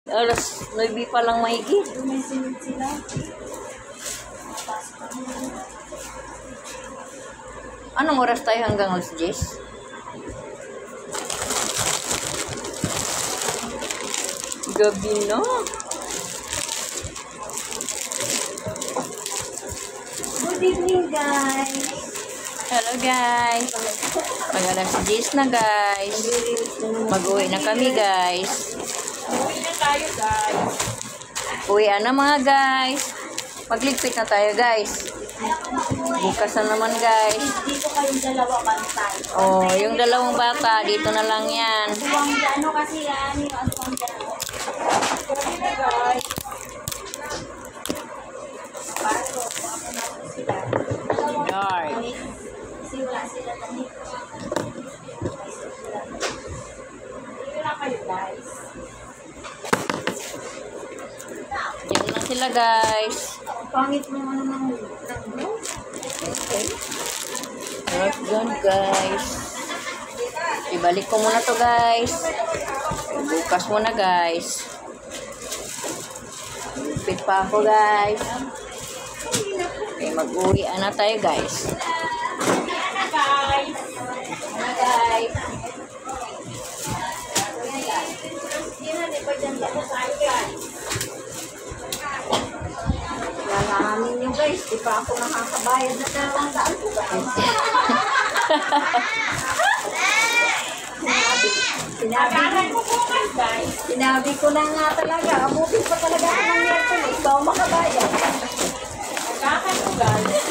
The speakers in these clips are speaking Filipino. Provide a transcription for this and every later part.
Alas 9 pa lang mahigit. Dumisinit sila. Anong oras tayo hanggang alas 10? Gabi na. Good evening, guys. Hello guys. Pag alas 10 na guys. Mag-uwi na kami guys. Uwi na tayo, guys. Uwian na mga guys. Magligpit na tayo guys. Bukas na naman guys. Dito kayong dalawa bantay. Oh, yung dalawang bata dito na lang yan. Aswang ano kasi yan, yung aswang dalawa. Good na, guys. Paano? Ako na po sila. Dark. Kasi wala sila na dito. Dito na kayo, guys. Diyan lang sila guys. Pangit mo naman ng blue. Okay. That's done guys. Ibalik ko muna to guys. Bukas muna guys. Ligpit pa ako guys. Okay, mag-uwi na tayo guys. Guys. Na guys. Nalahamin nyo guys, di pa ako nakakabayad na 200 ko guys. Sinabi ko na nga talaga, abutin pa talaga ako ng Miyerkules, ikaw makabayad. Nagkakan ko guys.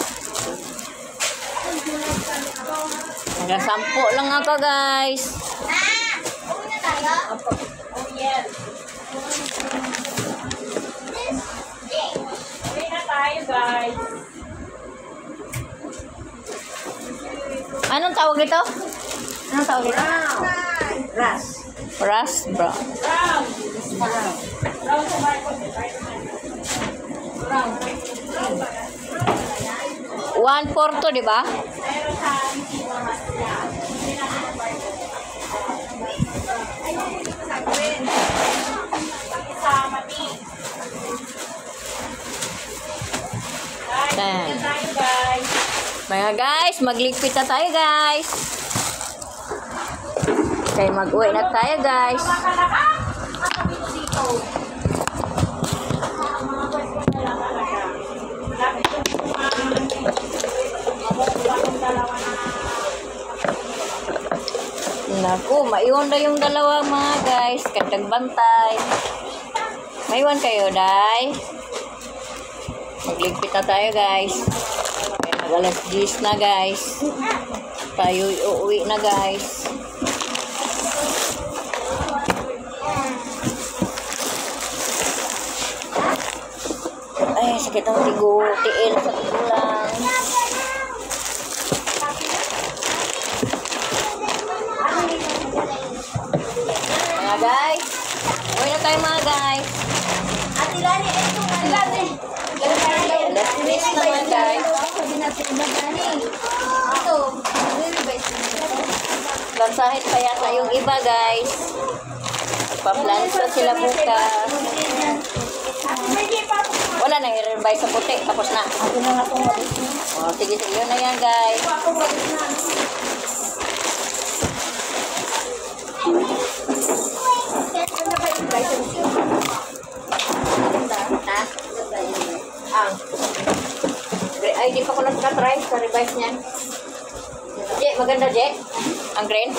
Hanggang 10 lang ako guys. Oh yes. Uwi na tayo guys. Anong tawag ito? Anong tawag ito? Ras. Ras, bro. Brown. Brown sa Marcos. Brown. 1-4 to, di ba? Pero sa mas yan. Sa mati. Ten. Tayo guys. Mga guys, magligpit na tayo guys. Okay, mag-uwi na tayo guys. Makalaka. Ang kami ko dito. Mga pwede ko na lang talaga. Lapit ko yung dalawa na. Naku, maiwan na yung dalawa mga guys. Kantag bantay. Maiwan kayo, day. Magligpit na tayo guys. Okay, mag-alas 10 na guys. Tayo uuwi na guys. Ay, sakit ang tigo. Tiil sa tigulang. Mga guys. Uwi na tayo mga guys. Ate Lani, ito. Ate Lani. Alas 10 naman guys. Sabi natin na Lani. Ito. Lansahit pa yata yung iba guys. Pa-plans na sila bukas. Wala na i-revise sa puti. Tapos na. Ito na nga itong walis na. Oh, sige, sige. Yun na yan guys. Ako walis na. Ito na ba yung license yun? Ha? Ang. Ay, di pa ko nagka-try sa revise niyan. Je, maganda Je. Ang green.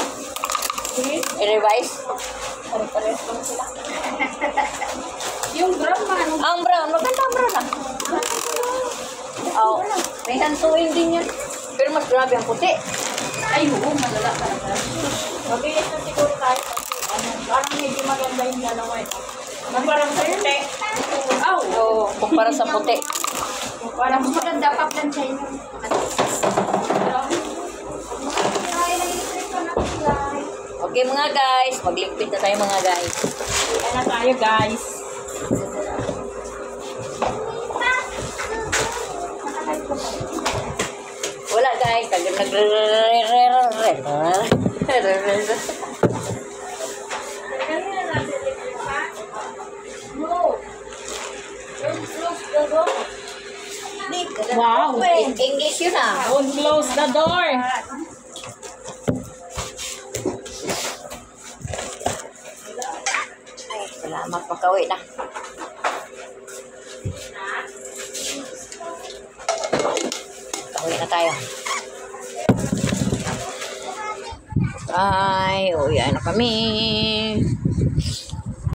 I-revise. Pare-pares lang sila. Yung brown man. Ang brown. Maganda ang brown ah. Oh, may hantuin din yan. Pero mas grabe ang puti. Ay, oo, malala talaga. Mabilis na siguro tayo kasi parang medyo maganda yung dalawa ito. Parang sa puti. Oh, Oo, kumpara sa puti. parang mas maganda pa plan sa inyo. Okay mga guys, magligpit na tayo mga guys. Ayan na tayo guys. Wala guys, Wow. English yun ah. Don't close the door. Salamat, pagkawi na. Pagkawi na tayo. Ay, uwi na kami.